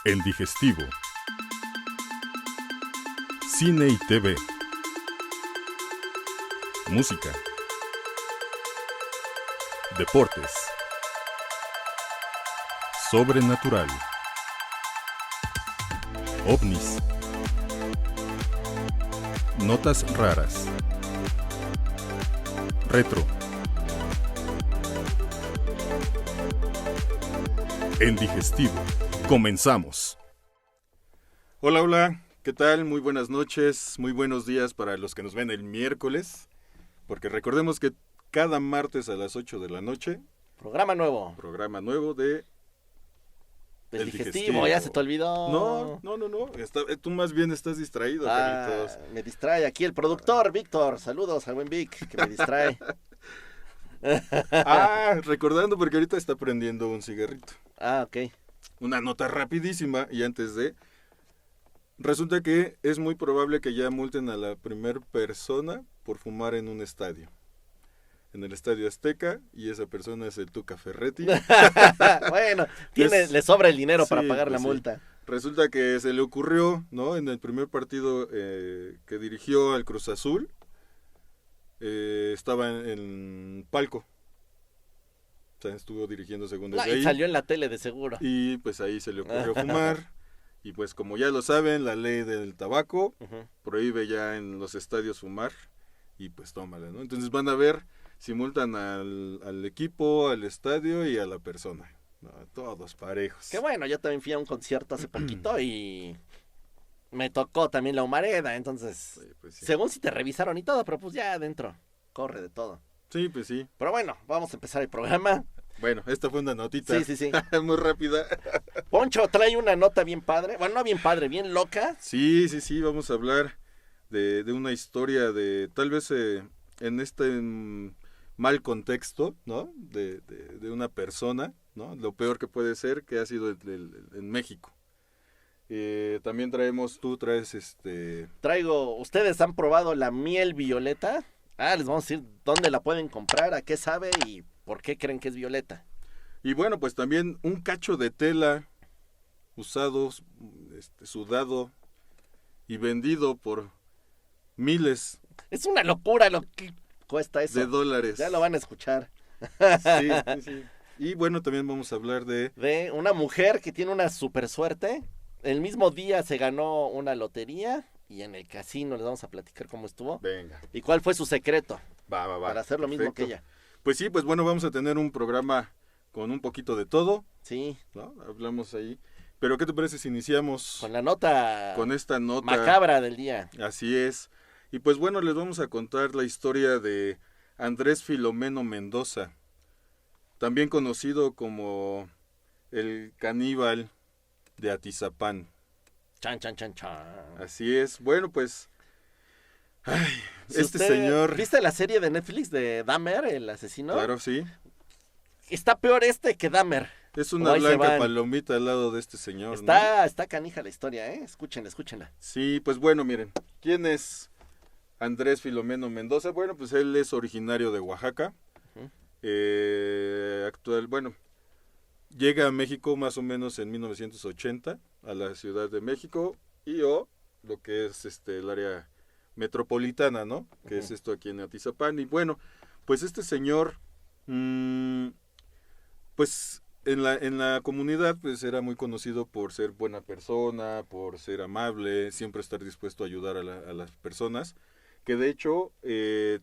El Digestivo. Cine y TV. Música. Deportes. Sobrenatural. OVNIs. Notas raras. Retro. El Digestivo. Comenzamos. Hola, hola. ¿Qué tal? Muy buenas noches, muy buenos días para los que nos ven el miércoles. Porque recordemos que cada martes a las 8 de la noche, Programa nuevo. programa nuevo de El El digestivo, Digestivo. ya se te olvidó. No. Tú más bien estás distraído, Carlitos. Me distrae aquí el productor, Víctor. Saludos al buen Vic, que me distrae. Recordando porque ahorita está prendiendo un cigarrito. Ok. Una nota rapidísima y antes de... Resulta que es muy probable que ya multen a la primer persona por fumar en un estadio. En el Estadio Azteca, y esa persona es el Tuca Ferretti. Bueno, le sobra el dinero para pagar pues la multa. Resulta que se le ocurrió, ¿no? En el primer partido que dirigió al Cruz Azul, estaba en palco. O sea, estuvo dirigiendo según desde ahí. Y salió en la tele de seguro. Y pues ahí se le ocurrió fumar. Y pues como ya lo saben, la ley del tabaco prohíbe ya en los estadios fumar. Y pues tómala, ¿no? Entonces van a ver si multan al equipo, al estadio y a la persona. No, todos parejos. Que bueno, yo también fui a un concierto hace poquito y me tocó también la humareda. Entonces, Sí, pues sí. según si te revisaron y todo, pero pues ya adentro corre de todo. Sí, pues sí. Pero bueno, vamos a empezar el programa. Bueno, esta fue una notita. Sí. Muy rápida. Poncho trae una nota bien padre. Bueno, no bien padre, bien loca. Sí, vamos a hablar de una historia de, tal vez en este mal contexto, ¿no? De una persona, ¿no? Lo peor que puede ser que ha sido en México. También tú traes ¿Ustedes han probado la miel violeta? Les vamos a decir dónde la pueden comprar, a qué sabe y por qué creen que es violeta. Y bueno, pues también un cacho de tela usado, sudado y vendido por miles Es una locura lo que cuesta eso. de dólares. Ya lo van a escuchar. Sí. Y bueno, también vamos a hablar de una mujer que tiene una super suerte. El mismo día se ganó una lotería y en el casino les vamos a platicar cómo estuvo. Venga. ¿Y cuál fue su secreto? Va. Para hacer lo mismo que ella. Pues sí, pues bueno, vamos a tener un programa con un poquito de todo, Sí. ¿no? Hablamos ahí. Pero ¿qué te parece si iniciamos Con la nota. con esta nota macabra del día? Así es. Y pues bueno, les vamos a contar la historia de Andrés Filomeno Mendoza, también conocido como el caníbal de Atizapán. Chan. Así es. Bueno, pues Si usted- señor, ¿Viste la serie de Netflix de Dahmer, el asesino? claro, sí, Está peor que Dahmer. es una O ahí se blanca van. palomita al lado de este señor, ¿no? Está canija la historia, ¿eh? Escúchenla. Sí, pues bueno, miren, ¿quién es Andrés Filomeno Mendoza? Bueno, pues él es originario de Oaxaca. Ujú. Llega a México más o menos en 1980 a la Ciudad de México lo que es el área metropolitana, ¿no? Que es esto aquí en Atizapán. Y bueno, pues este señor, pues en la comunidad pues era muy conocido por ser buena persona, por ser amable, siempre estar dispuesto a ayudar a las personas, que de hecho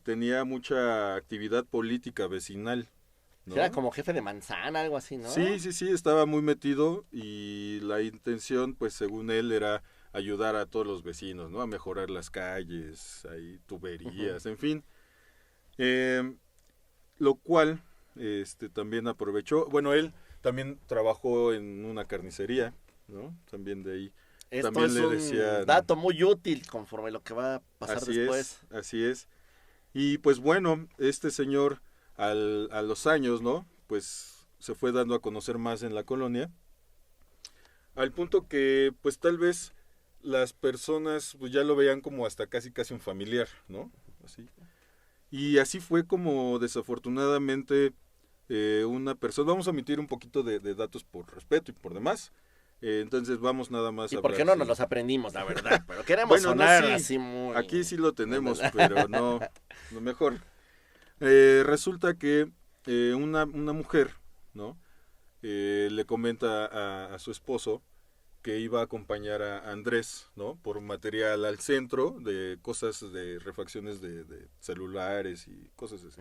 tenía mucha actividad política vecinal, ¿no? Era como jefe de manzana, algo así, ¿no? Sí, estaba muy metido y la intención, pues según él, era ayudar a todos los vecinos, ¿no? A mejorar las calles, ahí tuberías, en fin. Lo cual, también aprovechó, bueno, él también trabajó en una carnicería, ¿no? También de ahí. Esto También es le un decían- dato muy útil conforme lo que va a pasar después. Así es. Y pues bueno, este señor a los años, ¿no? Pues se fue dando a conocer más en la colonia, al punto que pues tal vez las personas pues ya lo veían como hasta casi un familiar, ¿no? Así. Y así fue como desafortunadamente una persona, vamos a omitir un poquito de datos por respeto y por demás, Entonces vamos nada más ¿Y a por qué hablar. no nos los aprendimos, la verdad? Pero queremos Bueno, no, sonar sí, así muy... aquí sí lo tenemos, pero no, lo mejor. Resulta que una mujer, ¿no? Le comenta a su esposo que iba a acompañar a Andrés, ¿no? Por material al centro de cosas de refacciones de celulares y cosas así.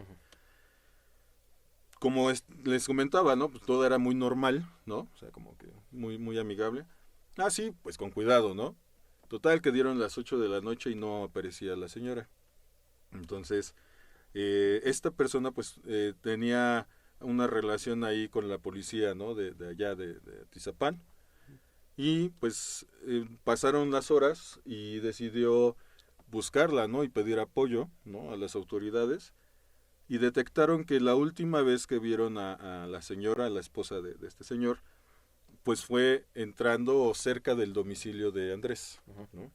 Como les comentaba, ¿no? Pues todo era muy normal, ¿no? O sea, como que muy, muy amigable. Ah, sí, pues con cuidado, ¿no? Total que dieron las 8 de la noche y no aparecía la señora. Entonces, esta persona pues tenía una relación ahí con la policía, ¿no? De allá, de Atizapán. Y pues pasaron las horas y decidió buscarla, ¿no? Y pedir apoyo, ¿no? A las autoridades. Y detectaron que la última vez que vieron a la señora, a la esposa de este señor, pues fue entrando cerca del domicilio de Andrés, ¿no?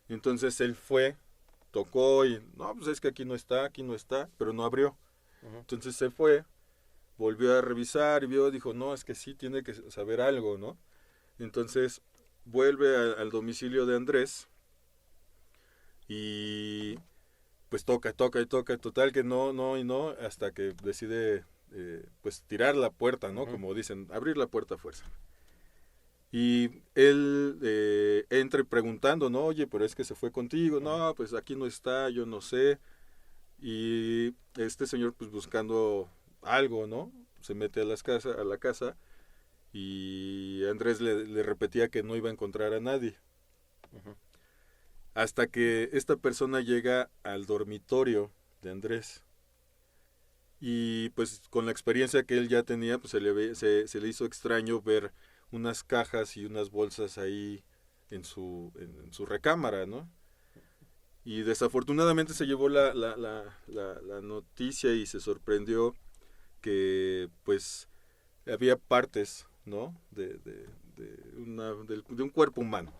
Entonces él fue, tocó y, no, pues es que aquí no está, pero no abrió. Entonces se fue, volvió a revisar y vio, dijo, no, es que sí tiene que saber algo, ¿no? Entonces vuelve al domicilio de Andrés y pues toca, total que no, no y no, hasta que decide pues tirar la puerta, ¿no? Como dicen, abrir la puerta a fuerza. Y él entra preguntando, ¿no? Oye, pero es que se fue contigo, no, pues aquí no está, yo no sé. Y este señor pues buscando algo, ¿no? Se mete a la casa y Andrés le repetía que no iba a encontrar a nadie. Hasta que esta persona llega al dormitorio de Andrés. Y pues con la experiencia que él ya tenía, pues se le hizo extraño ver unas cajas y unas bolsas ahí en su recámara, ¿no? Y desafortunadamente se llevó la noticia y se sorprendió que pues había partes, ¿no? De un cuerpo humano.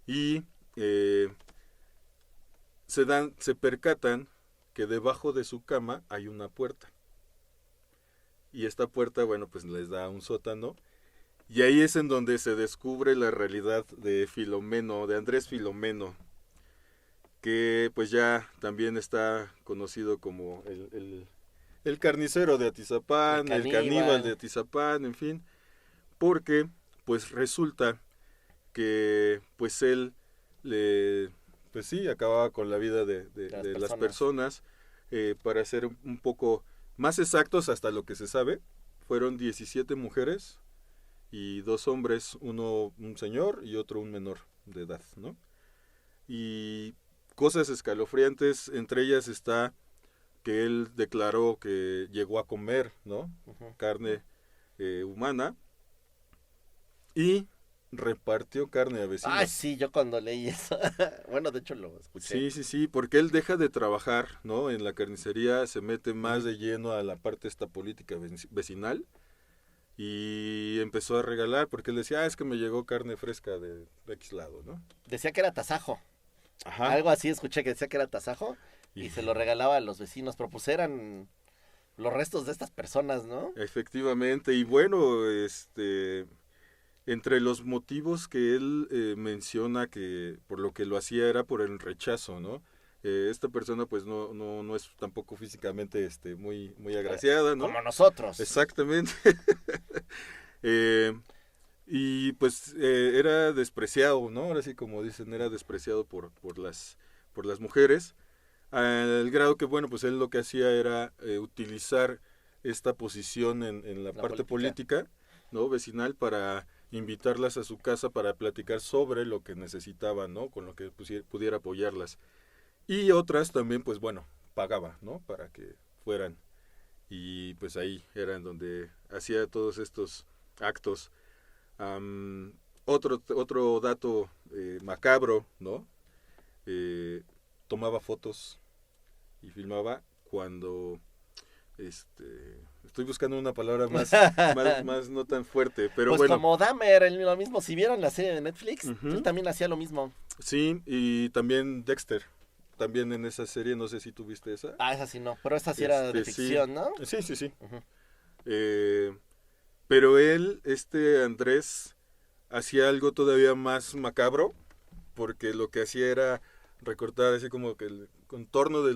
Y se percatan que debajo de su cama hay una puerta. Y esta puerta, bueno, pues les da un sótano. Y ahí es en donde se descubre la realidad de Filomeno, de Andrés Filomeno, que pues ya también está conocido como el carnicero de Atizapán, el caníbal de Atizapán, en fin, porque pues resulta que pues él pues sí, acababa con la vida de las personas. Para ser un poco más exactos hasta lo que se sabe, fueron 17 mujeres y 2 hombres, uno un señor y otro un menor de edad, ¿no? Y cosas escalofriantes, entre ellas está que él declaró que llegó a comer, ¿no? Carne humana y repartió carne a vecinos. Ah, sí, yo cuando leí eso, bueno, de hecho lo escuché. Sí, porque él deja de trabajar, ¿no? En la carnicería, se mete más de lleno a la parte esta política vecinal y empezó a regalar, porque él decía, es que me llegó carne fresca de X lado, ¿no? Decía que era tasajo. Ajá. Algo así escuché que decía que era tasajo y se lo regalaba a los vecinos, pero pues eran los restos de estas personas, ¿no? Efectivamente, y bueno, entre los motivos que él menciona que por lo que lo hacía era por el rechazo, ¿no? Esta persona pues no es tampoco físicamente muy, muy agraciada, ¿no? Como nosotros. Exactamente. Y pues era despreciado, ¿no? Ahora sí como dicen, era despreciado por las mujeres, al grado que bueno, pues él lo que hacía era utilizar esta posición en la parte política, ¿no? Vecinal, para invitarlas a su casa para platicar sobre lo que necesitaban, ¿no? Con lo que pudiera apoyarlas. Y otras también, pues bueno, pagaba, ¿no? Para que fueran. Y pues ahí era en donde hacía todos estos actos. Otro dato macabro, ¿no? Tomaba fotos y filmaba cuando estoy buscando una palabra más no tan fuerte, pero pues bueno. Como Dahmer, lo mismo, si vieron la serie de Netflix, él también hacía lo mismo. Sí, y también Dexter, también en esa serie, no sé si tú viste esa. Ah, esa sí no, pero esa sí era de ficción, sí. ¿no? Sí. Pero él, Andrés, hacía algo todavía más macabro, porque lo que hacía era recortar así como que el contorno de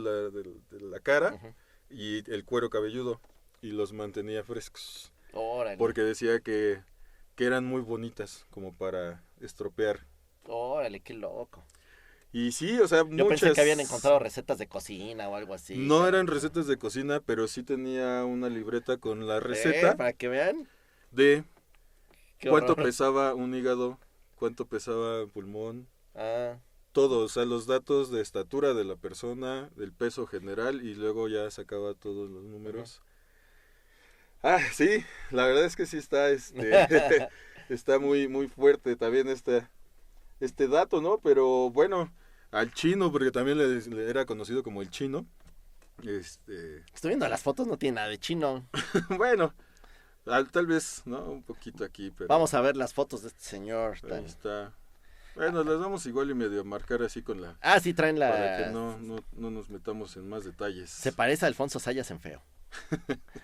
la cara Ujú. y el cuero cabelludo, y los mantenía frescos, Órale. porque decía que eran muy bonitas como para estropear. Órale, qué loco. Y sí, o sea, Yo pensé muchas... que habían encontrado recetas de cocina o algo así. No pero- eran recetas de cocina, pero sí tenía una libreta con la receta Para que vean. de Qué cuánto horror. pesaba un hígado, cuánto pesaba un pulmón, Ah, todo, o sea, los datos de estatura de la persona, del peso general, y luego ya sacaba todos los números. Ah, sí, la verdad es que sí está, está muy, muy fuerte también este dato, ¿no? Pero bueno, al chino, porque también le era conocido como el chino, estoy viendo las fotos, no tiene nada de chino. bueno, tal vez, ¿no? Un poquito aquí, pero Vamos a ver las fotos de este señor. ahí está. Bueno, las vamos igual y medio a marcar así con la... Ah, sí, traen Para que la... no nos metamos en más detalles. Se parece a Alfonso Sayas en feo.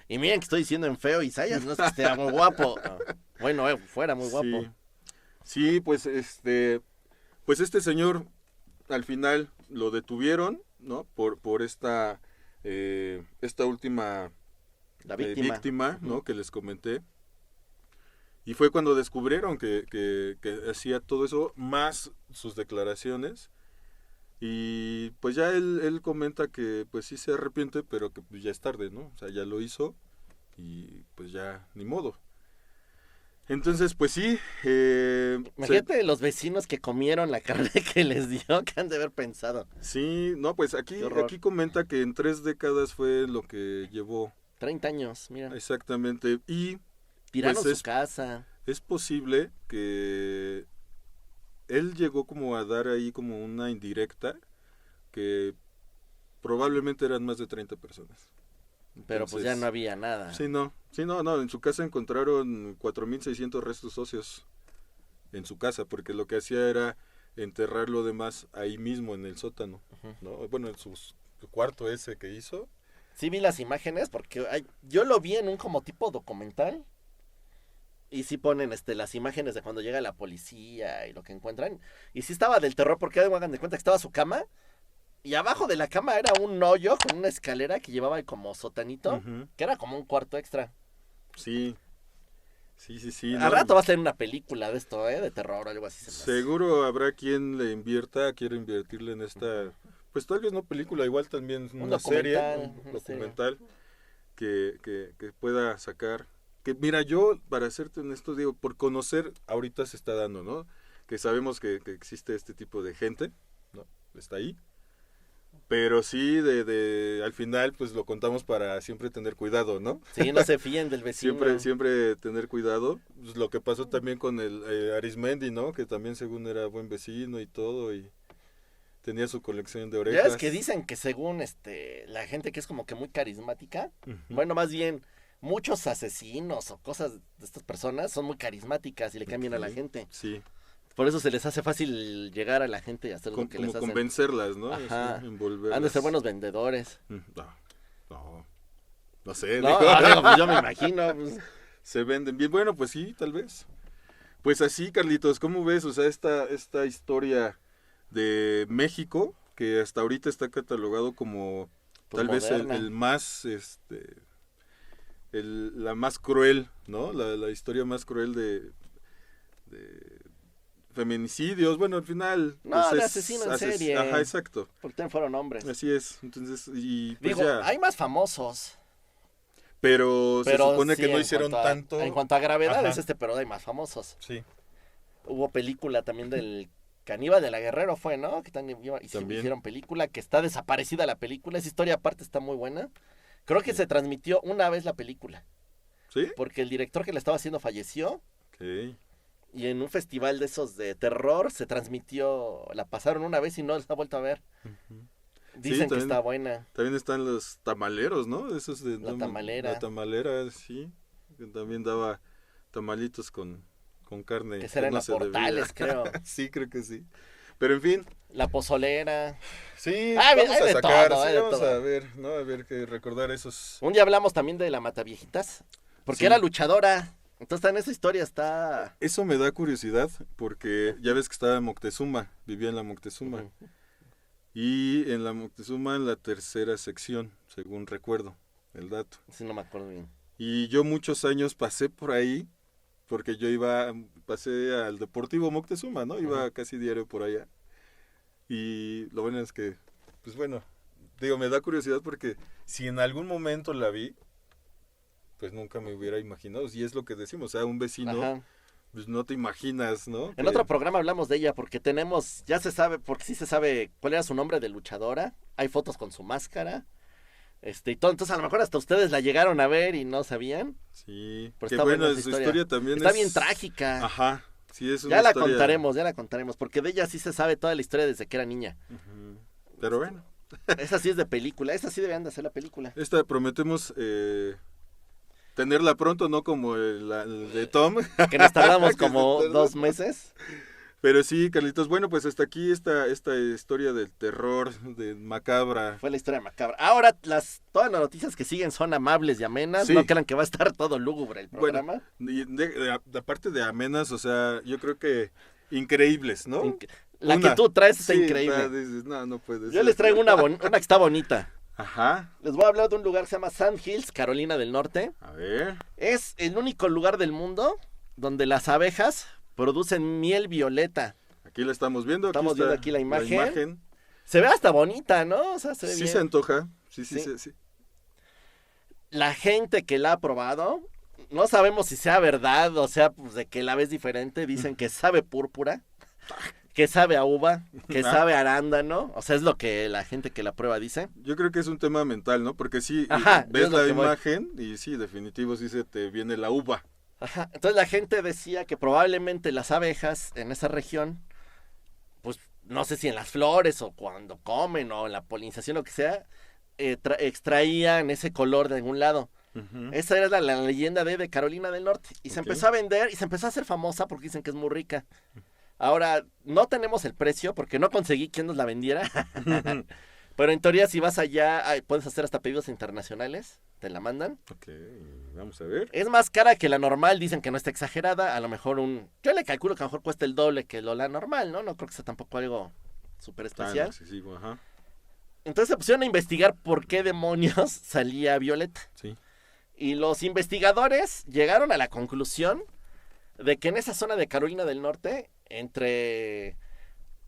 Y miren que estoy diciendo en feo y Sayas no es que esté muy guapo. Ah, bueno, fuera muy guapo. Sí, sí, pues pues este señor al final lo detuvieron, ¿no? Por esta última La víctima. ¿no? Ujú. Que les comenté. Y fue cuando descubrieron que hacía todo eso, más sus declaraciones. Y pues ya él comenta que pues sí se arrepiente, pero que pues ya es tarde, ¿no? O sea, ya lo hizo y pues ya ni modo. Entonces, pues sí. Imagínate los vecinos que comieron la carne que les dio, que han de haber pensado. Sí, no, pues Qué horror. aquí comenta que en 3 décadas fue lo que llevó 30 años, mira. exactamente. Y Tiraron pues su casa. es posible que él llegó como a dar ahí como una indirecta que probablemente eran más de 30 personas. Pero pues ya Entonces, no había nada. sí, no, en su casa encontraron 4.600 restos óseos en su casa, porque lo que hacía era enterrar lo demás ahí mismo en el sótano, Ujú. ¿no? Bueno, en su cuarto ese que hizo. Sí vi las imágenes porque yo lo vi en un como tipo documental. Y sí ponen las imágenes de cuando llega la policía y lo que encuentran. Y sí estaba del terror porque hagan de cuenta que estaba su cama. Y abajo de la cama era un hoyo con una escalera que llevaba como sotanito. Ujú. Que era como un cuarto extra. Sí, sí, Al no. rato va a ser una película de esto, de terror o algo así. Se me hace. Seguro habrá quien le invierta, quiere invertirle en esta, pues tal vez no película, igual también Un una serie, documental, un una serie. documental que pueda sacar. Que mira, yo, para serte honesto, digo, por conocer, ahorita se está dando, ¿no? Que sabemos que existe este tipo de gente, ¿no? Está ahí. Pero sí, al final, pues lo contamos para siempre tener cuidado, ¿no? Sí, no se fíen del vecino. Siempre tener cuidado. Pues lo que pasó también con el Arismendi, ¿no? Que también según era buen vecino y todo, y tenía su colección de Ya orejas. es que dicen que según la gente que es como que muy carismática, Ujú. bueno, más bien muchos asesinos o cosas de estas personas son muy carismáticas y le cambian a la Ok, gente. Sí, Por eso se les hace fácil llegar a la gente y hacer lo que como les hacen. convencerlas, ¿no? Ajá. Así, envolverlas. Han de ser buenos vendedores. No sé, No, digo. digo, pues yo me imagino. Pues. Se venden bien. Bueno, pues sí, tal vez. Pues así, Carlitos, ¿cómo ves? O sea, esta historia de México, que hasta ahorita está catalogado como Pues tal vez moderna. el más, la más cruel, ¿no? La historia más cruel de feminicidios. Bueno, al final. No, de asesino en serie. Ajá, exacto. Porque también fueron hombres. Así es. Entonces, y pues Digo, ya. hay más famosos. Pero se supone sí, que no en hicieron cuanto a- tanto. En cuanto a gravedad Ajá. es pero hay más famosos. Sí, Hubo película también del Caníbal de la Guerrero fue, ¿no? Que también También. hicieron película, que está desaparecida la película. Esa historia aparte está muy buena. Creo que se transmitió una vez la película. ¿sí? Porque el director que la estaba haciendo falleció. Ok. Y en un festival de esos de terror se transmitió, la pasaron una vez y no la ha vuelto a ver. Ujú. Dicen que también. está buena. También están los tamaleros, ¿no? Esos de La tamalera. La tamalera, sí. Que también daba tamalitos con carne. Que será en no las se debía. portales, creo. Sí, creo que sí. Pero en fin, La pozolera. sí, Ah, vamos hay a de sacar, todo, sí, hay de vamos todo. a ver, ¿no? A ver que recordar esos. Un día hablamos también de la Mataviejitas. Porque Sí. era luchadora. Entonces en esa historia está... Eso me da curiosidad porque ya ves que estaba en Moctezuma, vivía en la Moctezuma. Ujú. Y en la Moctezuma en la tercera sección, según recuerdo el dato. Sí, no me acuerdo bien. Y yo muchos años pasé por ahí porque pasé al Deportivo Moctezuma, ¿no? Iba casi diario por allá. Y lo bueno es que, pues bueno, digo, me da curiosidad porque si en algún momento la vi, pues nunca me hubiera imaginado. Y es lo que decimos, o sea, un vecino, Ajá. pues no te imaginas, ¿no? En Que- otro programa hablamos de ella porque tenemos, ya se sabe, porque sí se sabe cuál era su nombre de luchadora. Hay fotos con su máscara. Y todo. Entonces a lo mejor hasta ustedes la llegaron a ver y no sabían. Sí, Pero que está bueno, buena esa su historia también Está es... bien trágica. Ajá, sí, es una Ya la historia... contaremos, porque de ella sí se sabe toda la historia desde que era niña. Ujú. Pero bueno, Esa sí es de película, esa sí deberían de hacer la película. esta prometemos tenerla pronto, no como el de Tom. Que nos tardamos Que se como tardó. 2 meses. Pero sí, Carlitos, bueno, pues hasta aquí esta historia del terror, de macabra. Fue la historia macabra. Ahora todas las noticias que siguen son amables y amenas. Sí. No crean que va a estar todo lúgubre el Bueno, programa. y aparte de amenas, o sea, yo creo que increíbles, ¿no? La Una. que tú traes está Sí, increíble. dices, no puede Yo ser. les traigo una que está bonita. Ajá, Les voy a hablar de un lugar que se llama Sand Hills, Carolina del Norte. a ver. Es el único lugar del mundo donde las abejas producen miel violeta. Aquí la estamos viendo. Estamos está viendo aquí la imagen. imagen. Se ve hasta bonita, ¿no? O sea, se ve Sí bien. se antoja. Sí. Sí. La gente que la ha probado, no sabemos si sea verdad o sea, pues de que la ves diferente. Dicen que sabe púrpura, que sabe a uva, que sabe a arándano. O sea, es lo que la gente que la prueba dice. Yo creo que es un tema mental, ¿no? Porque sí, Ajá, ves es lo la que voy. imagen y sí, definitivo, sí se te viene la uva. Ajá. Entonces la gente decía que probablemente las abejas en esa región, pues no sé si en las flores o cuando comen o en la polinización o lo que sea, extraían ese color de algún lado. Ujú. Esa era la leyenda de Carolina del Norte. Y se Ok. empezó a vender y se empezó a hacer famosa porque dicen que es muy rica. Ahora, no tenemos el precio porque no conseguí quien nos la vendiera. Pero en teoría, si vas allá, puedes hacer hasta pedidos internacionales. Te la mandan. Ok, vamos a ver. Es más cara que la normal, dicen que no está exagerada. A lo mejor yo le calculo que a lo mejor cuesta el doble que la normal, ¿no? No creo que sea tampoco algo súper Tan especial. excesivo, ajá. Entonces se pusieron a investigar por qué demonios salía violeta. Sí. Y los investigadores llegaron a la conclusión de que en esa zona de Carolina del Norte, entre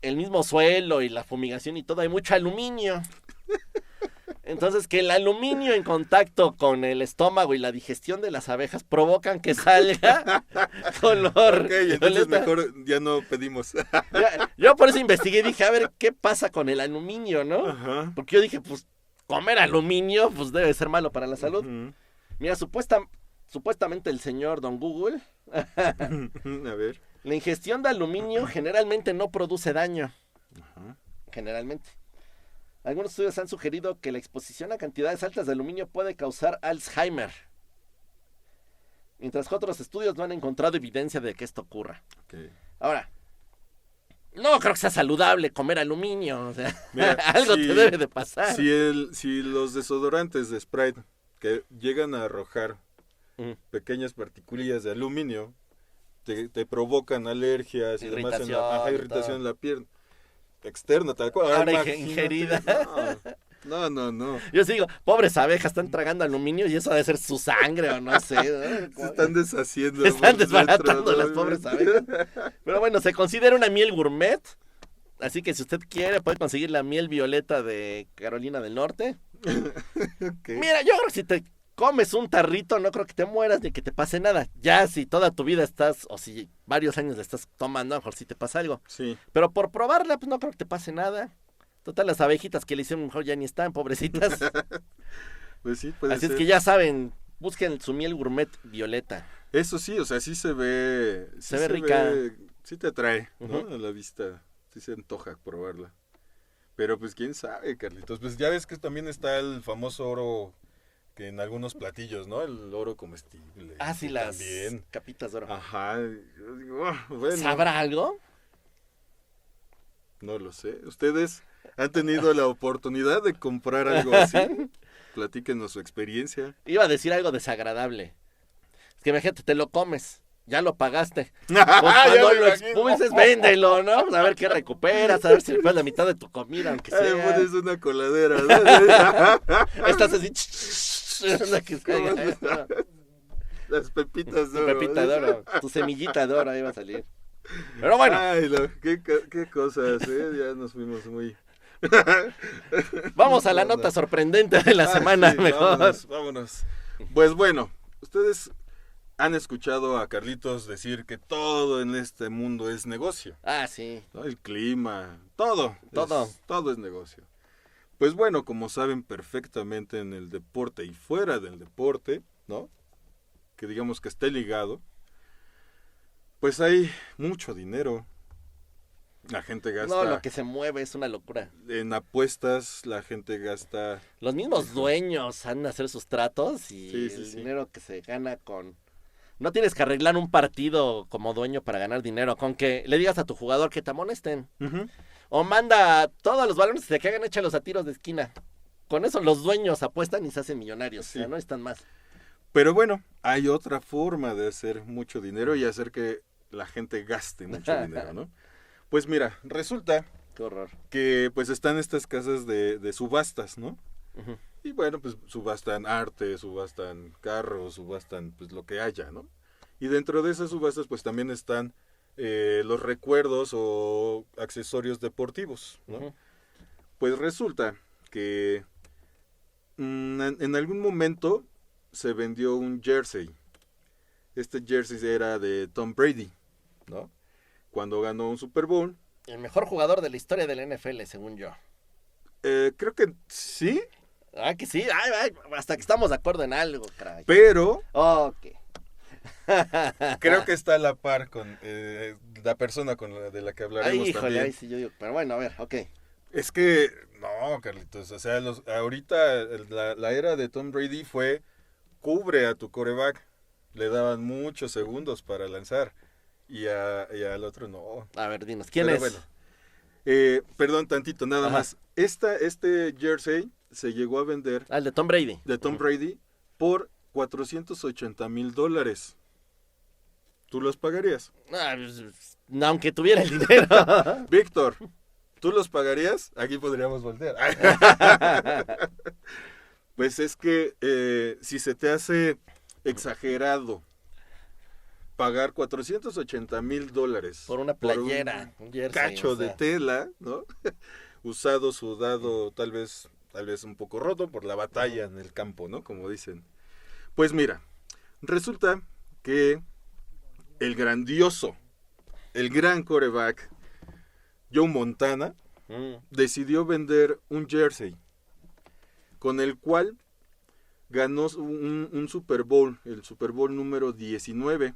el mismo suelo y la fumigación y todo, hay mucho aluminio. Entonces, que el aluminio en contacto con el estómago y la digestión de las abejas provocan que salga color Ok, entonces violeta. mejor ya no pedimos. Yo por eso investigué y dije, a ver, ¿qué pasa con el aluminio, no? Ajá. Porque yo dije, pues, comer aluminio, pues debe ser malo para la salud. Ujú. Mira, supuestamente el señor Don Google, A ver. la ingestión de aluminio generalmente no produce daño. Ajá. Generalmente. Algunos estudios han sugerido que la exposición a cantidades altas de aluminio puede causar Alzheimer. Mientras que otros estudios no han encontrado evidencia de que esto ocurra. Ok. Ahora, no creo que sea saludable comer aluminio. O sea, Mira, algo si- te debe de pasar. Si los desodorantes de Sprite que llegan a arrojar Mm. pequeñas partículas de aluminio te provocan alergias y demás Irritación y irritación todo. en la piel externa, tal cual. Ahora imagínate, ingerida. No. Yo sí digo, pobres abejas están tragando aluminio y eso debe ser su sangre o no sé. ¿no? Se están deshaciendo. Se están por dentro, desbaratando ¿no? las pobres abejas. Pero bueno, se considera una miel gourmet. Así que si usted quiere, puede conseguir la miel violeta de Carolina del Norte. Ok. Mira, yo creo que si te comes un tarrito, no creo que te mueras ni que te pase nada. Ya si toda tu vida estás, o si varios años la estás tomando, a lo mejor sí te pasa algo. Sí. Pero por probarla, pues no creo que te pase nada. Total, las abejitas que le hicieron mejor ya ni están, pobrecitas. Pues sí, puede Así ser. es que ya saben, busquen su miel gourmet violeta. Eso sí, o sea, sí se ve. Sí Se ve rica. Sí te atrae, ¿no? Ujú. A la vista. Sí se antoja probarla. Pero pues quién sabe, Carlitos. Pues ya ves que también está el famoso oro que en algunos platillos, ¿no? El oro comestible. Ah, sí, que las También. capitas de oro. Ajá. Yo digo, bueno. ¿Sabrá algo? No lo sé. ¿Ustedes han tenido la oportunidad de comprar algo así? Platíquenos su experiencia. Iba a decir algo desagradable. Es que imagínate, te lo comes, ya lo pagaste. Pues Ya cuando me lo imagino. expulses, véndelo, ¿no? Pues a ver qué recuperas, a ver si recuperas la mitad de tu comida, aunque Ahí sea. pones una coladera, ¿no? Estás así, la que ¿Cómo caiga. Las pepitas de Tu oro. pepita de oro, tu semillita de oro ahí va a salir. Pero bueno, Ay, qué cosas, ya nos fuimos muy... vamos a la No, nota no. sorprendente de la semana, sí, mejor. Vámonos. Pues bueno, ustedes han escuchado a Carlitos decir que todo en este mundo es negocio, Ah, sí. ¿no? El clima, todo. Todo. Todo es negocio. Pues bueno, como saben perfectamente en el deporte y fuera del deporte, ¿no? Que digamos que esté ligado, pues hay mucho dinero. La gente gasta No, lo que se mueve es una locura. en apuestas, la gente gasta... Los mismos dueños han de hacer sus tratos y Sí, sí, el sí. dinero que se gana con... No tienes que arreglar un partido como dueño para ganar dinero, con que le digas a tu jugador que te amonesten. Ujú. O manda todos los balones que se caigan, échalos a tiros de esquina. Con eso los dueños apuestan y se hacen millonarios. Sí. O sea, no están más. Pero bueno, hay otra forma de hacer mucho dinero y hacer que la gente gaste mucho dinero, ¿no? Pues mira, resulta Qué horror. que pues están estas casas de subastas, ¿no? Ujú. Y bueno, pues subastan arte, subastan carros, subastan pues lo que haya, ¿no? Y dentro de esas subastas pues también están los recuerdos o accesorios deportivos, ¿no? Ujú. Pues resulta que en algún momento se vendió un jersey. Este jersey era de Tom Brady, ¿no? Cuando ganó un Super Bowl. El mejor jugador de la historia del NFL, según yo. Creo que sí, Ah, que sí. Ay, ay, hasta que estamos de acuerdo en algo, caray. pero Ok. creo que está a la par con la persona de la que Ay, hablaremos híjole, también. ahí sí yo digo. Pero bueno, a ver, ok. Es que, no, Carlitos, o sea, ahorita la era de Tom Brady fue cubre a tu coreback. Le daban muchos segundos para lanzar y al otro no. A ver, dinos, ¿quién Pero es? bueno, perdón tantito, nada Ajá. más. Este jersey se llegó a vender Ah, el de Tom Brady. de Tom Brady por $480,000. ¿Tú los pagarías? Ah, pues, aunque tuviera el dinero. Víctor, ¿tú los pagarías? Aquí podríamos voltear. Pues es que si se te hace exagerado pagar $480,000 Por una playera, un un jersey, cacho o sea. de tela, ¿no? Usado, sudado, tal vez un poco roto por la batalla en el campo, ¿no? Como dicen. Pues mira, resulta que el gran quarterback, Joe Montana, decidió vender un jersey con el cual ganó un Super Bowl, el Super Bowl número 19,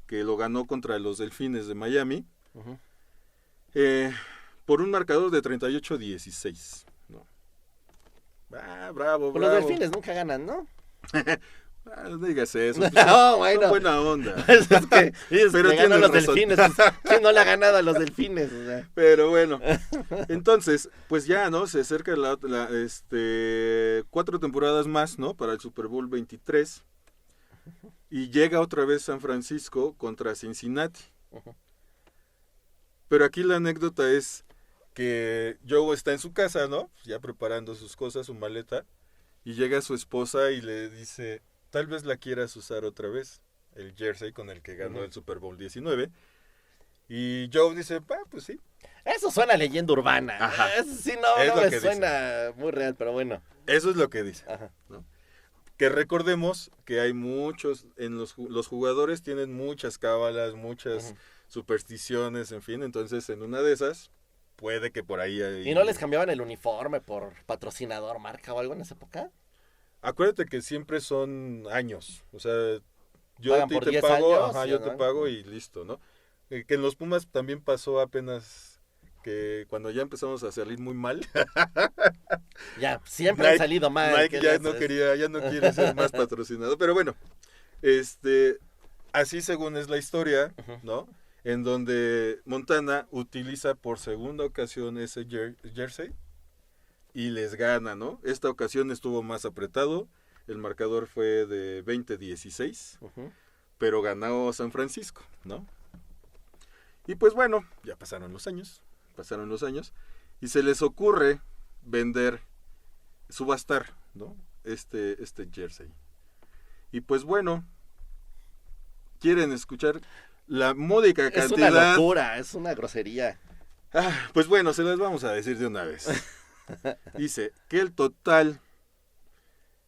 que lo ganó contra los Delfines de Miami, Ujú. por un marcador de 38-16. ¿No? Bravo, Pues los bravo. delfines nunca ganan, ¿no? No digas eso. Pues No, bueno. son buena onda. Es que dices Pero que ganan tienes los razón. delfines. Pues, ¿quién no le ha ganado a los delfines? O sea. Pero bueno, entonces, pues ya, ¿no? Se acerca 4 temporadas más, ¿no? Para el Super Bowl 23. Y llega otra vez San Francisco contra Cincinnati. Ujú. Pero aquí la anécdota es que Joe está en su casa, ¿no? Ya preparando sus cosas, su maleta. Y llega su esposa y le dice, tal vez la quieras usar otra vez. El jersey con el que ganó el Super Bowl 19. Y Joe dice, pues sí. Eso suena a leyenda urbana. Ajá. Eso sí no, Es no lo me que suena muy real, pero bueno. Eso es lo que dice. Ajá. Que recordemos que hay muchos, los jugadores tienen muchas cábalas, muchas Ujú. supersticiones, en fin. Entonces, en una de esas, puede que por ahí... ¿Y no les cambiaban el uniforme por patrocinador, marca o algo en esa época? Acuérdate que siempre son años. O sea, yo Pagan a ti por te 10 pago, años, ajá, ¿sí, yo no? te pago y listo, ¿no? Que en los Pumas también pasó apenas que cuando ya empezamos a salir muy mal, Ya, siempre han Nike- salido mal. Nike ¿qué ya le no haces? quiere ser más patrocinado. Pero bueno, así según es la historia, Ujú. ¿no? En donde Montana utiliza por segunda ocasión ese jersey y les gana, ¿no? Esta ocasión estuvo más apretado, el marcador fue de 20-16. Ujú. pero ganó San Francisco, ¿no? Y pues bueno, ya pasaron los años, y se les ocurre vender, subastar, ¿no? Este jersey. Y pues bueno, quieren escuchar la módica cantidad. Es una locura, es una grosería. Pues bueno, se las vamos a decir de una vez. Dice que el total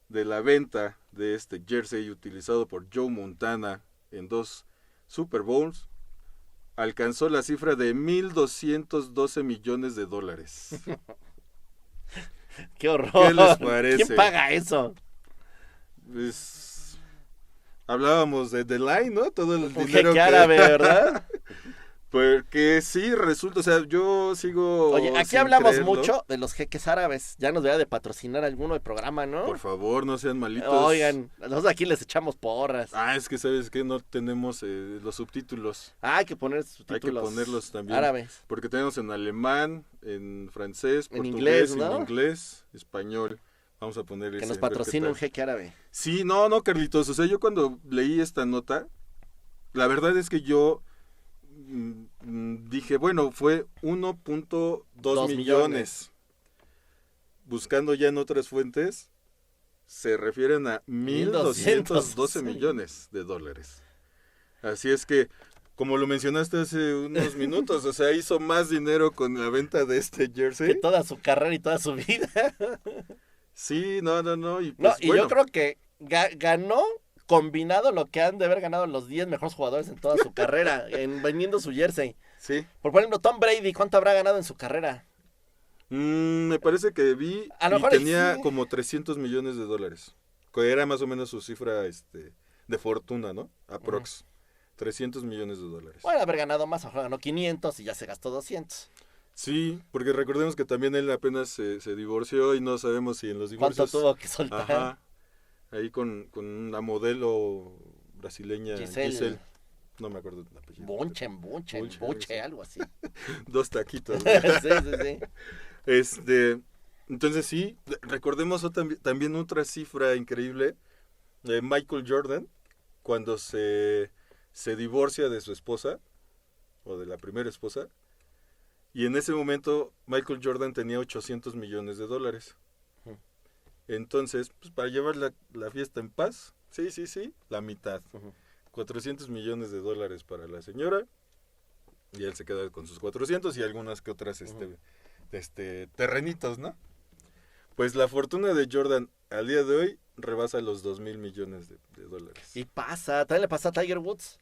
de la venta de este jersey utilizado por Joe Montana en 2 Super Bowls alcanzó la cifra de $1,212 millones. ¡Qué horror! ¿Qué les parece? ¿Quién paga eso? Pues hablábamos de The Line, ¿no? Todo el Un dinero jeque árabe, ¿verdad? Porque sí, resulta, o sea, yo sigo... Oye, aquí sin hablamos creerlo. mucho de los jeques árabes. Ya nos debería de patrocinar alguno del programa, ¿no? Por favor, no sean malitos. Oigan, nosotros aquí les echamos porras. Es que sabes que no tenemos los subtítulos. Hay que poner subtítulos Hay que ponerlos también. árabes. Porque tenemos en alemán, en francés, En portugués, inglés, ¿no? en inglés, español. Vamos a poner Que ese, nos a ver qué patrocine tal. un jeque árabe. Sí, no, Carlitos. O sea, yo cuando leí esta nota, la verdad es que yo dije, bueno, fue 1.2 2 millones. Buscando ya en otras fuentes, se refieren a 1,212 millones de dólares. Así es que, como lo mencionaste hace unos minutos, o sea, hizo más dinero con la venta de este jersey. Que toda su carrera y toda su vida. Sí, no. Y, No, pues, y bueno, yo creo que ganó combinado lo que han de haber ganado los 10 mejores jugadores en toda su carrera, en vendiendo su jersey. sí. Por ejemplo, Tom Brady, ¿cuánto habrá ganado en su carrera? Me parece que vi A lo y mejor tenía sí. como 300 millones de dólares. Que era más o menos su cifra de fortuna, ¿no? Aprox. 300 millones de dólares. Puede haber ganado más, a lo mejor ganó 500 y ya se gastó 200. Sí, porque recordemos que también él apenas se divorció y no sabemos si en los ¿Cuánto divorcios... tuvo que soltar? Ajá. Ahí con una modelo brasileña, Giselle. No me acuerdo del apellido. Bunche, algo así. 2 taquitos. Sí. Entonces sí, recordemos también otra cifra increíble. Michael Jordan, cuando se divorcia de su esposa, o de la primera esposa, y en ese momento Michael Jordan tenía 800 millones de dólares. Entonces, pues para llevar la fiesta en paz, sí, la mitad. 400 millones de dólares para la señora, y él se queda con sus 400 y algunas que otras terrenitos, ¿no? Pues la fortuna de Jordan al día de hoy rebasa los 2,000 millones de dólares. Y también le pasa a Tiger Woods.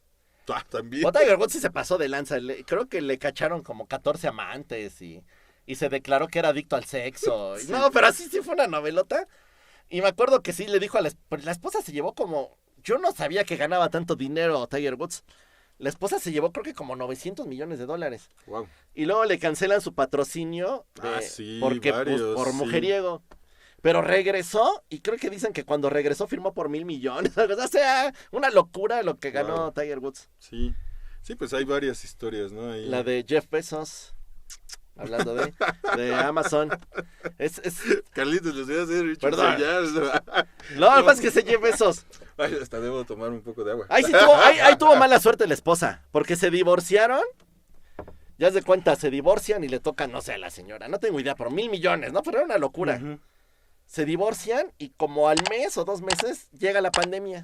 También. O Tiger Woods sí se pasó de lanza. Creo que le cacharon como 14 amantes y se declaró que era adicto al sexo. Sí. No, pero así sí fue una novelota. Y me acuerdo que sí le dijo a la esposa se llevó como... Yo no sabía que ganaba tanto dinero Tiger Woods. La esposa se llevó creo que como 900 millones de dólares. Wow. Y luego le cancelan su patrocinio Sí, porque varios, pues, por sí. mujeriego. Pero regresó y creo que dicen que cuando regresó firmó por 1,000 millones. O sea, una locura lo que ganó Wow. Tiger Woods. Sí, pues hay varias historias, ¿no? Ahí... La de Jeff Bezos, hablando de Amazon. Es... Carlitos, les voy a hacer dicho Perdón. ya. No, lo que pasa es que ese Jeff Bezos. Ay, hasta debo tomar un poco de agua. Ahí tuvo mala suerte la esposa, porque se divorciaron. Ya se cuenta, se divorcian y le tocan, no sé, a la señora. No tengo idea, por 1,000 millones, ¿no? Pero era una locura. Uh-huh. Se divorcian y como al mes o 2 meses llega la pandemia.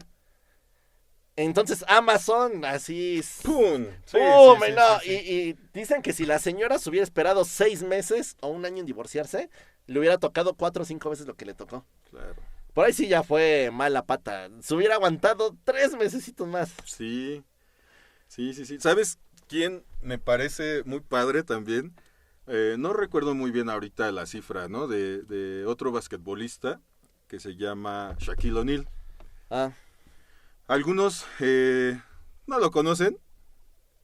Entonces Amazon así... ¡Pum! Sí, ¡Pum! sí, No, sí. Y dicen que si la señora se hubiera esperado 6 meses o 1 año en divorciarse, le hubiera tocado 4 o 5 veces lo que le tocó. Claro. Por ahí sí ya fue mala pata. Se hubiera aguantado 3 mesecitos más. Sí. ¿Sabes quién me parece muy padre también? No recuerdo muy bien ahorita la cifra, ¿no? De otro basquetbolista que se llama Shaquille O'Neal. Algunos no lo conocen,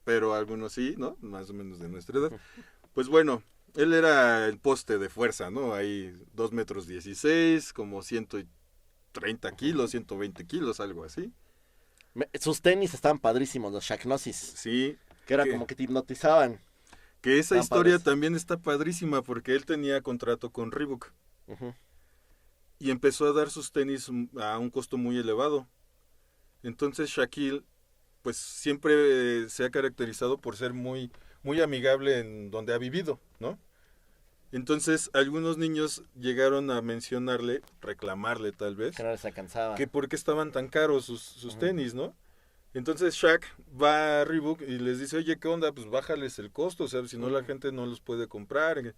pero algunos sí, ¿no? Más o menos de nuestra edad. Pues bueno, él era el poste de fuerza, ¿no? Ahí 2,16 metros, como 130 kilos, 120 kilos, algo así. Sus tenis estaban padrísimos, los Shaqnosis. Sí. Que era como que te hipnotizaban. Que esa Estaban historia padres. también está padrísima porque él tenía contrato con Reebok. Uh-huh. Y empezó a dar sus tenis a un costo muy elevado. Entonces Shaquille pues siempre se ha caracterizado por ser muy, muy amigable en donde ha vivido, ¿no? Entonces, algunos niños llegaron a mencionarle, reclamarle tal vez, Que no les alcanzaba. que por qué estaban tan caros sus tenis, ¿no? Entonces Shaq va a Reebok y les dice, oye, ¿qué onda? Pues bájales el costo, o sea, si no la gente no los puede comprar.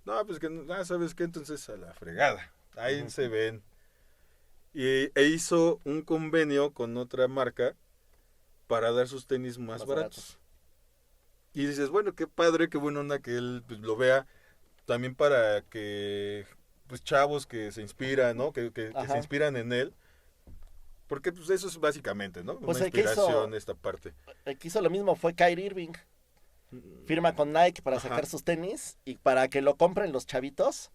No, pues que, ¿sabes qué? Entonces a la fregada, ahí se ven. E hizo un convenio con otra marca para dar sus tenis más baratos. Y dices, bueno, qué padre, qué buena onda que él pues, lo vea también para que pues chavos que se inspiran, ¿no? Que se inspiran en él. Porque pues eso es básicamente, ¿no? Pues una inspiración esta parte. El que hizo lo mismo fue Kyrie Irving. Firma con Nike para sacar sus tenis y para que lo compren los chavitos.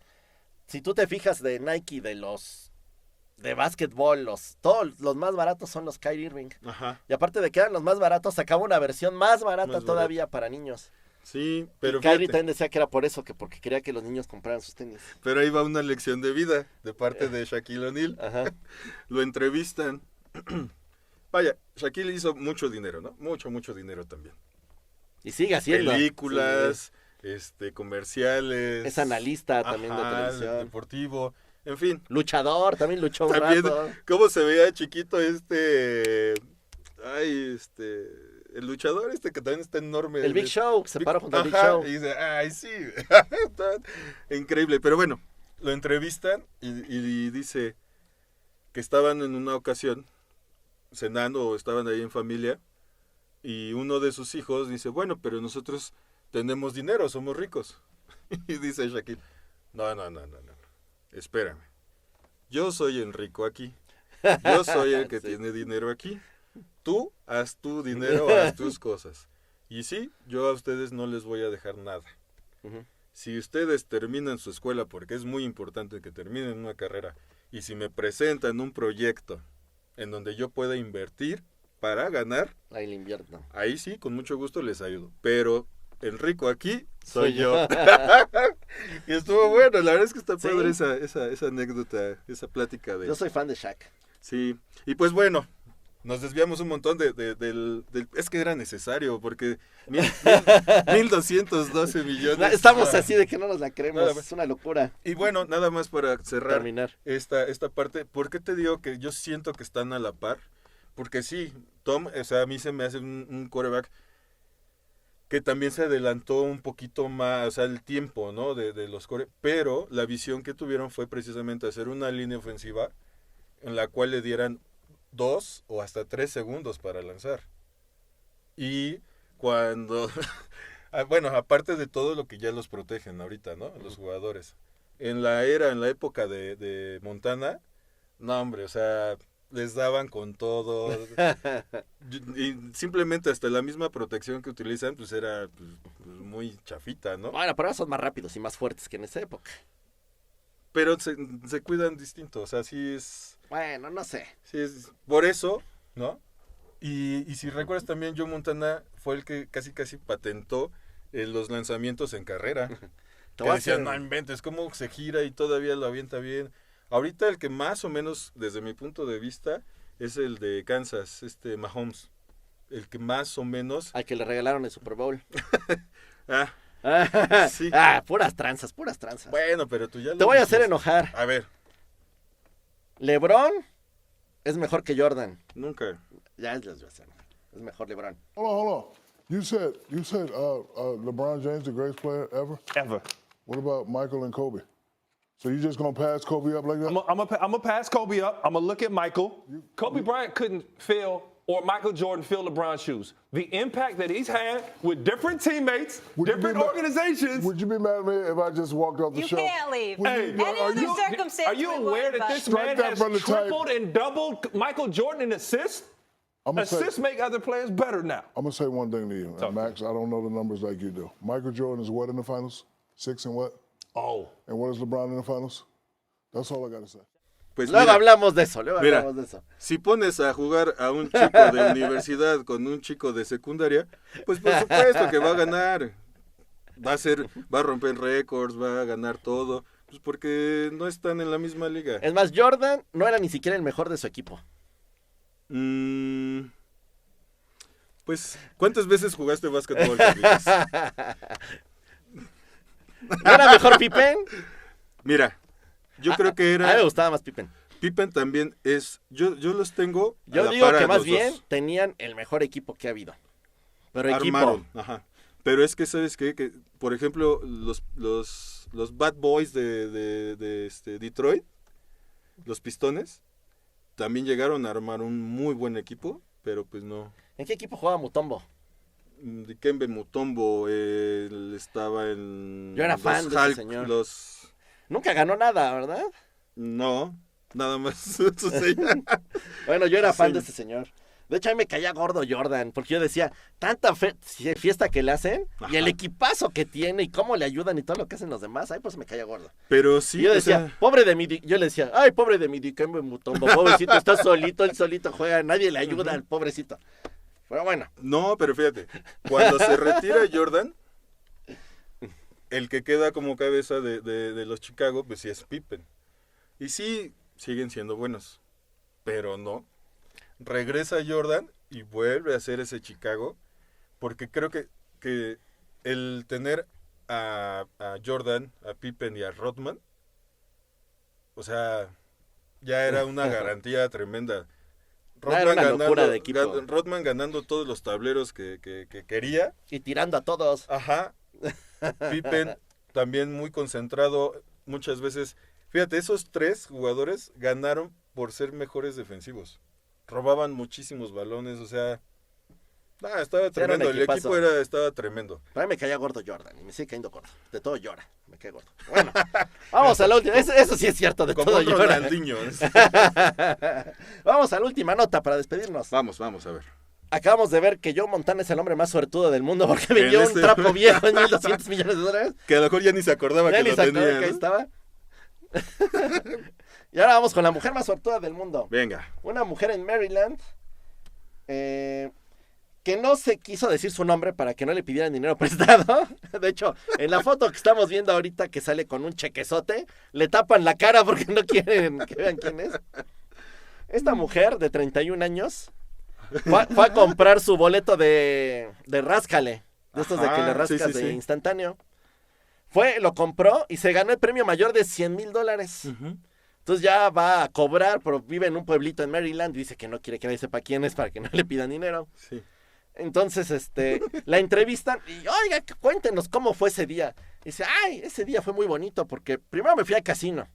Si tú te fijas de Nike, de básquetbol, todos los más baratos son los Kyrie Irving. Ajá. Y aparte de que eran los más baratos, sacaba una versión más barata todavía para niños. Sí, pero y Kyrie también decía que era por eso, que porque quería que los niños compraran sus tenis. Pero ahí va una lección de vida de parte de Shaquille O'Neal. Ajá. Lo entrevistan. Vaya, Shaquille hizo mucho dinero, ¿no? Mucho dinero también. Y sigue haciendo. Películas, comerciales. Es analista también de televisión. Deportivo, en fin. Luchador, también luchó un También, rato. ¿cómo se veía chiquito el luchador que también está enorme. El Big Show, se paró junto al Big Show. Y dice, ay, sí. Increíble. Pero bueno, lo entrevistan y dice que estaban en una ocasión cenando o estaban ahí en familia y uno de sus hijos dice, bueno, pero nosotros tenemos dinero, somos ricos. Y dice Shaquille, no. Espérame. Yo soy el rico aquí. Yo soy el que tiene dinero aquí. Tú haz tu dinero, haz tus cosas. Y sí, yo a ustedes no les voy a dejar nada. Si ustedes terminan su escuela, porque es muy importante que terminen una carrera, y si me presentan un proyecto en donde yo pueda invertir para ganar, ahí le invierto. Ahí sí, con mucho gusto les ayudo. Pero el rico aquí soy yo. Y estuvo bueno, la verdad es que está padre esa anécdota, esa plática de... Yo soy fan de Shaq. Sí, y pues bueno, nos desviamos un montón del... Es que era necesario, porque 1,212 millones... Estamos así de que no nos la creemos, es una locura. Y bueno, nada más para cerrar esta parte, ¿por qué te digo que yo siento que están a la par? Porque sí, Tom, o sea, a mí se me hace un quarterback que también se adelantó un poquito más, o sea, el tiempo, ¿no? De los pero la visión que tuvieron fue precisamente hacer una línea ofensiva en la cual le dieran 2 o hasta 3 segundos para lanzar. Y cuando, bueno, aparte de todo lo que ya los protegen ahorita, ¿no? Los jugadores. En la época de Montana, no, hombre, o sea, les daban con todo. Y simplemente hasta la misma protección que utilizan, pues era muy chafita, ¿no? Bueno, pero ahora son más rápidos y más fuertes que en esa época. Pero se cuidan distinto, o sea, sí es... Bueno, no sé. Sí es por eso, ¿no? Y si recuerdas también, Joe Montana fue el que casi patentó los lanzamientos en carrera. Que decían, no inventes, cómo se gira y todavía lo avienta bien. Ahorita el que más o menos, desde mi punto de vista, es el de Kansas, Mahomes. El que más o menos... Al que le regalaron el Super Bowl. Sí. Puras tranzas. Bueno, pero tú ya lo... Te voy a hacer enojar. A ver. LeBron es mejor que Jordan. Nunca. Ya les voy a hacer. Es mejor LeBron. Hold on. You said LeBron James the greatest player ever? Ever. What about Michael and Kobe? So you just gonna pass Kobe up like that? I'm gonna pass Kobe up. I'm gonna look at Michael. Kobe Bryant couldn't fill, or Michael Jordan fill LeBron's shoes. The impact that he's had with different teammates, different organizations. Would you be mad at me if I just walked off the show? You can't leave. Hey, Any other circumstance, are you aware that this man has tripled and doubled Michael Jordan in assists? Assists make other players better now. I'm gonna say one thing to you, and Max. I don't know the numbers like you do. Michael Jordan is what in the finals? 6 and what? Oh. And what is LeBron in the finals? That's all I gotta say. Pues luego hablamos de eso, Si pones a jugar a un chico de universidad con un chico de secundaria, pues por supuesto que va a ganar. Va a romper récords, va a ganar todo, pues porque no están en la misma liga. Es más, Jordan no era ni siquiera el mejor de su equipo. Pues, ¿cuántas veces jugaste básquetbol, Carlitos? ¿No era mejor Pippen? Mira, yo creo que A mí me era... gustaba más Pippen. Pippen también es... Yo los tengo a Yo la digo par a que más los bien dos. tenían el mejor equipo que ha habido. Pero Armaron, equipo. ajá. Pero es que, ¿sabes qué? Que, por ejemplo, los Bad Boys de Detroit, los Pistones, también llegaron a armar un muy buen equipo, pero pues no. ¿En qué equipo jugaba Mutombo? Dikembe Mutombo, él estaba en... Yo era los fan de ese Hulk, señor. Los... Nunca ganó nada, ¿verdad? No, nada más su señal. Bueno, yo era fan Sí. de este señor. De hecho, a mí me caía gordo Jordan, porque yo decía, tanta fiesta que le hacen, y el Ajá. equipazo que tiene, y cómo le ayudan, y todo lo que hacen los demás, ay, pues me caía gordo. Pero sí, Y yo o decía, sea, pobre de mi, yo le decía, ay, pobre de mi Dikembe Mutombo, pobrecito, está solito, él solito juega, nadie le ayuda al pobrecito. Pero bueno, no, pero fíjate, cuando se retira Jordan, el que queda como cabeza de los Chicago, pues sí es Pippen. Y sí, siguen siendo buenos, pero no. Regresa Jordan y vuelve a ser ese Chicago, porque creo que el tener a Jordan, a Pippen y a Rodman, o sea, ya era una garantía tremenda. Era una locura de equipo. Rodman ganando todos los tableros que quería. y tirando a todos. Ajá. Pippen también muy concentrado muchas veces. Fíjate, esos tres jugadores ganaron por ser mejores defensivos. Robaban muchísimos balones, o sea... estaba era un tremendo, el equipazo. equipo estaba tremendo. Para mí me caía gordo Jordan, y me sigue cayendo gordo. De todo llora, me cae gordo. Bueno, vamos a la última, eso sí es cierto, de Como todo un llora. Ronaldinho. Vamos a la última nota para despedirnos. Vamos a ver. Acabamos de ver que Joe Montana es el hombre más suertudo del mundo porque vendió En un este- trapo viejo en $1,200 millones. Que a lo mejor ya ni se acordaba Ya que ni lo se acordaba tenía, que ahí ¿no? estaba. Y ahora vamos con la mujer más suertuda del mundo. Venga. Una mujer en Maryland que no se quiso decir su nombre para que no le pidieran dinero prestado. De hecho, en la foto que estamos viendo ahorita que sale con un chequezote, le tapan la cara porque no quieren que vean quién es. Esta mujer de 31 años fue a comprar su boleto de ráscale. De estos de que Ajá, le rascas sí, sí, de sí. instantáneo. Lo compró y se ganó el premio mayor de $100,000. Entonces ya va a cobrar, pero vive en un pueblito en Maryland y dice que no quiere que nadie sepa quién es para que no le pidan dinero. Sí. Entonces, la entrevistan y, oiga, cuéntenos cómo fue ese día. Dice, ay, ese día fue muy bonito porque primero me fui al casino.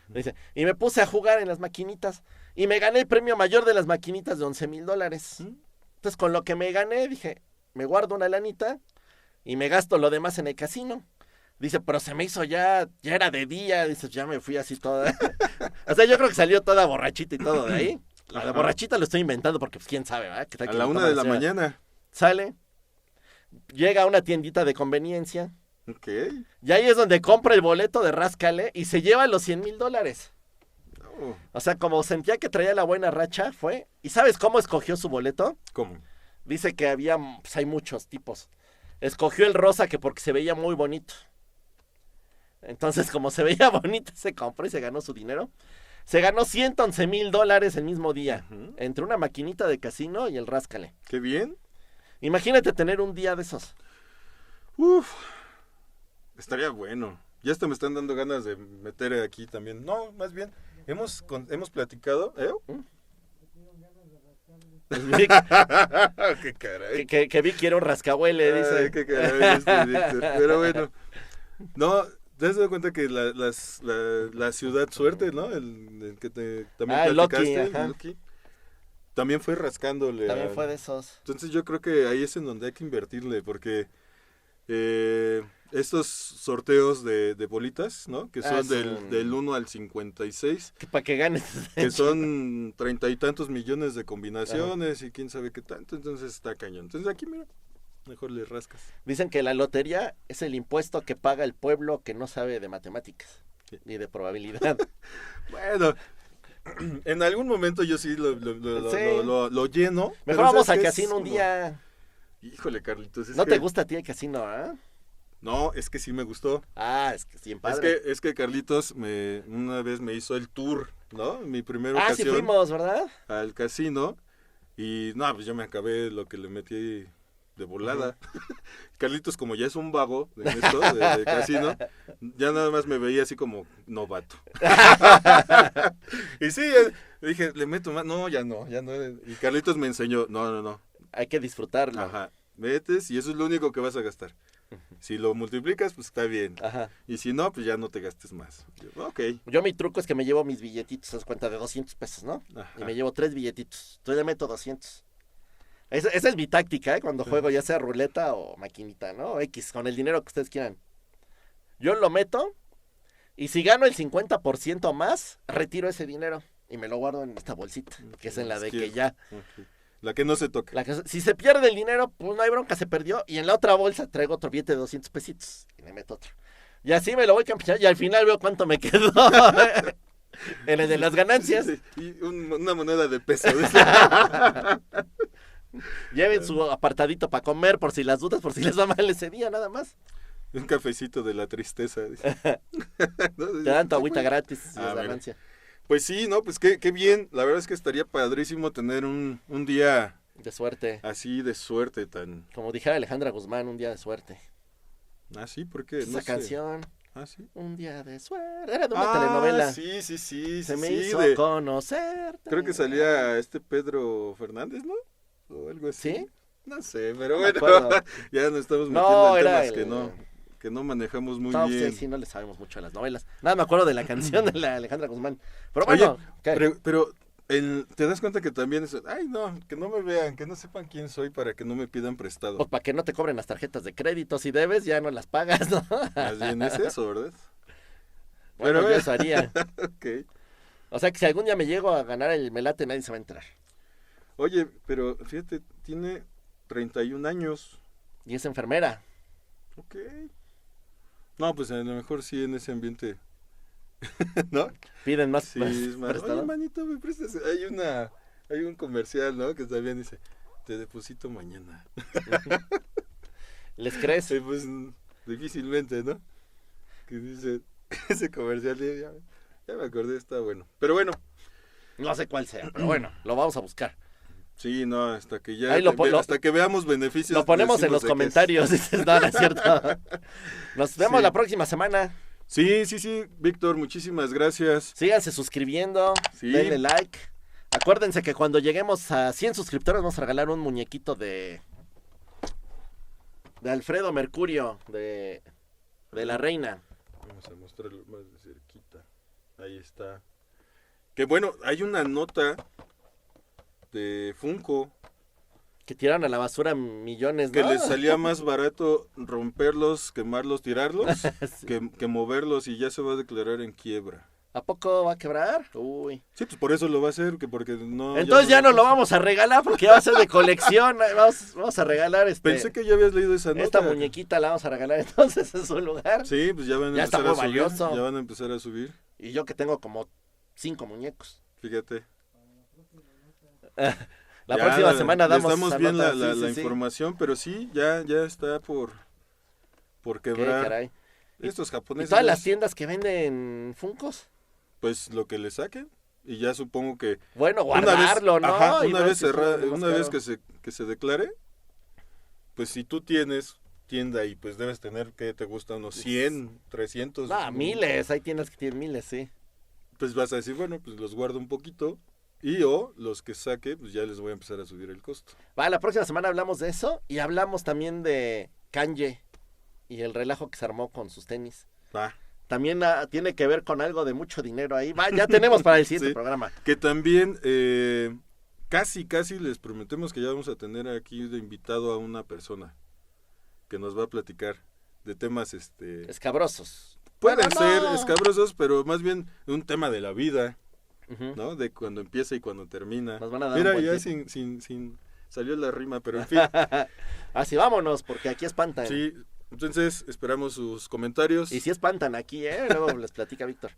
Dice, y me puse a jugar en las maquinitas y me gané el premio mayor de las maquinitas de $11,000. Entonces, con lo que me gané, dije, me guardo una lanita y me gasto lo demás en el casino. Dice, pero se me hizo ya era de día. Dice, ya me fui así toda. O sea, yo creo que salió toda borrachita y todo de ahí. La de borrachita lo estoy inventando porque, pues, quién sabe, ¿verdad? ¿Qué tal A que la lo 1 toman de la así? mañana. Sale, llega a una tiendita de conveniencia Ok. y ahí es donde compra el boleto de Ráscale y se lleva los $100,000. Oh, O sea, como sentía que traía la buena racha, fue. ¿Y sabes cómo escogió su boleto? ¿Cómo? Dice que pues hay muchos tipos. Escogió el rosa que porque se veía muy bonito. Entonces, como se veía bonito, se compró y se ganó su dinero. Se ganó $111,000 el mismo día. Entre una maquinita de casino y el Ráscale. Qué bien. Imagínate tener un día de esos. Uf. Estaría bueno. Ya hasta me están dando ganas de meter aquí también. No, más bien. Hemos platicado. Qué caray. Que vi que era un rascahuele, dice. Ay, qué caray Víctor. Pero bueno. No, ¿te has dado cuenta que la ciudad suerte, ¿no? El que también el Lucky, platicaste, ajá. el Lucky, también fue rascándole. También fue de esos. Entonces yo creo que ahí es en donde hay que invertirle, porque estos sorteos de bolitas, ¿no? Que son del 1 al 56, Que para que ganes. que son 30 y tantos millones de combinaciones y quién sabe qué tanto, entonces está cañón. Entonces aquí, mira, mejor le rascas. Dicen que la lotería es el impuesto que paga el pueblo que no sabe de matemáticas ni de probabilidad. Bueno, en algún momento yo sí lo lleno. Mejor pero vamos ¿sabes al qué? casino Es un como- día. Híjole, Carlitos. ¿No te gusta a ti el casino, ah? No, es que sí me gustó. Ah, es que sí, en padre. Es que Carlitos una vez me hizo el tour, ¿no? Mi primera Ah, sí ocasión fuimos, ¿verdad? al casino Y no, pues yo me acabé lo que le metí de volada. Carlitos, como ya es un vago en esto de casino, ya nada más me veía así como novato. Y sí, dije, le meto más. No, ya no. Y Carlitos me enseñó, no. Hay que disfrutarlo. Ajá, metes y eso es lo único que vas a gastar. Si lo multiplicas, pues está bien. Ajá. Y si no, pues ya no te gastes más. Yo, ok. Yo mi truco es que me llevo mis billetitos, haz cuenta, de 200 pesos, ¿no? Ajá. Y me llevo 3 billetitos. Entonces le meto 200. Esa es mi táctica, ¿eh? Cuando juego ya sea ruleta o maquinita, ¿no? X, con el dinero que ustedes quieran. Yo lo meto y si gano el 50% más, retiro ese dinero y me lo guardo en esta bolsita, que es en la de que ya... Okay. La que no se toca. Si se pierde el dinero, pues no hay bronca, se perdió. Y en la otra bolsa traigo otro billete de 200 pesitos y le meto otro. Y así me lo voy campeando y al final veo cuánto me quedó en el de las ganancias. Sí, y una moneda de peso. Lleven su apartadito para comer por si las dudas, por si les va mal ese día, nada más. Un cafecito de la tristeza. Te dan tu agüita gratis, si es ganancia. Pues sí, ¿no? Pues qué bien. La verdad es que estaría padrísimo tener un día... De suerte. Así de suerte tan... Como dijera Alejandra Guzmán, un día de suerte. Ah, sí, ¿por qué? Esa canción. Ah, sí. Un día de suerte. Era de una telenovela. Sí. Se me hizo conocerte. Creo que salía Pedro Fernández, ¿no? O algo así. ¿Sí? No sé, pero No me bueno, acuerdo. ya nos estamos metiendo en temas el... que no manejamos muy no, bien. Sí, no le sabemos mucho a las novelas. Nada, me acuerdo de la canción de la Alejandra Guzmán. Pero bueno, oye, pero te das cuenta que también es, ay no, que no me vean, que no sepan quién soy para que no me pidan prestado. Pues para que no te cobren las tarjetas de crédito, si debes ya no las pagas, ¿no? Más bien es eso, ¿verdad? Bueno, yo eso haría. Ok. O sea que si algún día me llego a ganar el melate, nadie se va a enterar. Oye, pero fíjate, tiene 31 años. Y es enfermera. Ok. No, pues a lo mejor sí en ese ambiente, ¿no? Piden más, Sí, más es más, prestado. oye, manito, me prestas. Hay un comercial, ¿no? Que también dice, te deposito mañana. ¿Les crees? Sí, pues difícilmente, ¿no? Que dice ese comercial, ya me acordé, está bueno. Pero bueno. No sé cuál sea, pero bueno, lo vamos a buscar. Sí, no, hasta que ya, hasta que veamos beneficios. Lo ponemos en los comentarios, dices, no, es cierto. Nos vemos la próxima semana. Sí, Víctor, muchísimas gracias. Síganse suscribiendo, denle like. Acuérdense que cuando lleguemos a 100 suscriptores vamos a regalar un muñequito de Alfredo Mercurio, de la reina. Vamos a mostrarlo más de cerquita. Ahí está. Que bueno, hay una nota de Funko. Que tiraron a la basura millones, ¿no? Que les salía más barato romperlos, quemarlos, tirarlos, Sí. que moverlos y ya se va a declarar en quiebra. ¿A poco va a quebrar? Uy. Sí, pues por eso lo va a hacer, porque no... Entonces ya no lo vamos a regalar porque ya va a ser de colección. Vamos a regalar Pensé que ya habías leído esa nota. esta muñequita la vamos a regalar entonces en su lugar. Sí, pues ya van a Ya empezar está a muy subir. valioso. Ya van a empezar a subir. Y yo que tengo como 5 muñecos. Fíjate. La próxima semana damos... Estamos bien nota, la sí. información, pero sí, ya está por quebrar. ¿Qué caray? Estos ¿Y japoneses... todas las tiendas que venden Funkos? Pues lo que le saquen. Y ya supongo que... Bueno, guardarlo, ¿no? Ajá, Y una ver vez si sube cerrada, más una vez caro. que se declare, pues si tú tienes tienda y pues debes tener, ¿qué te gusta? Unos 100, 300. Miles, hay tiendas que tienen miles, sí. Pues vas a decir, bueno, pues los guardo un poquito y o los que saque, pues ya les voy a empezar a subir el costo. La próxima semana hablamos de eso y hablamos también de Kanye y el relajo que se armó con sus tenis. También tiene que ver con algo de mucho dinero ahí. Ya tenemos para el siguiente Sí, programa. Que también casi les prometemos que ya vamos a tener aquí de invitado a una persona que nos va a platicar de temas escabrosos. Pueden ser escabrosos, pero más bien un tema de la vida, Uh-huh. ¿no? De cuando empieza y cuando termina. Nos van a dar Mira, un buen ya tip. sin salió la rima, pero en fin. Así vámonos, porque aquí espantan. Sí, entonces esperamos sus comentarios. Y si espantan aquí, luego les platica Víctor.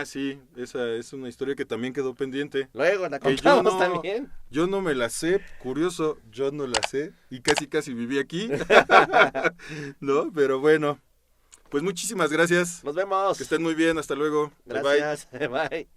Sí, esa es una historia que también quedó pendiente. Luego la Que contamos también. Yo no me la sé, curioso, yo no la sé y casi viví aquí. ¿No? Pero bueno, pues muchísimas gracias. Nos vemos. Que estén muy bien, hasta luego. Gracias. Bye.